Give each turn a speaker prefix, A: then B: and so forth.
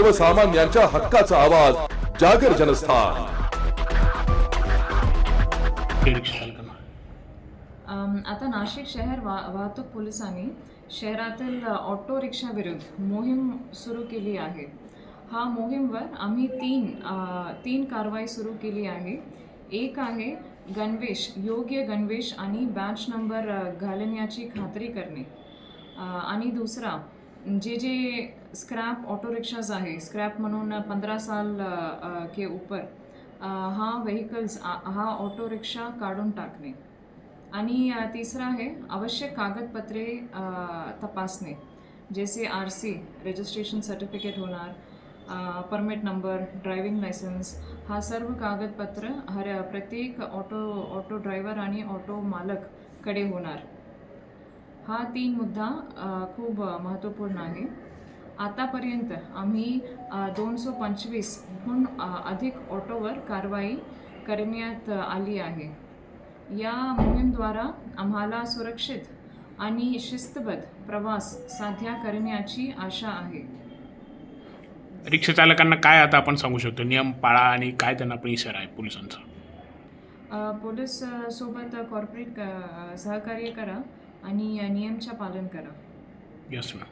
A: सर्वसामान्यांच्या हक्काचा आवाज जागर जनस्थान.
B: आता नाशिक शहर वाहतूक पोलिसांनी शहरातील ऑटो रिक्षा विरुद्ध मोहीम सुरू केली आहे. हा मोहीमवर आम्ही तीन कारवाई सुरू केली आहे. एक आहे गणवेश, योग्य गणवेश आणि बॅच नंबर घालण्याची खात्री करणे. आणि दुसरा जे स्क्रॅप ऑटो रिक्षाज आहे, स्क्रॅप म्हणून 15 साल के ऊपर हा व्हेकल्स हा ऑटो रिक्षा काढून टाकणे. आणि तिसरा आहे आवश्यक कागदपत्रे तपासणे, जैसे RC रजिस्ट्रेशन सर्टिफिकेट होणार, परमिट नंबर, ड्रायव्हिंग लायसन्स, हा सर्व कागदपत्र प्रत्येक ऑटो ड्रायव्हर आणि ऑटो मालककडे होणार. हा 3 मुद्दा खूप महत्त्वपूर्ण आहे. आतापर्यंत आम्ही 225हून अधिक ऑटोवर कारवाई करण्यात आली आहे. या मोहीमद्वारा आम्हाला सुरक्षित आणि शिस्तबद्ध प्रवास साध्य करण्याची आशा आहे.
C: रिक्षा चालकांना काय आता आपण सांगू शकतो, नियम पाळा आणि काय त्यांना आपण इशारा आहे पोलिसांचा?
B: पोलीस सोबत कॉर्पोरेट सहकार्य करा आणि नियमचे पालन करा.
C: Yes ma'am.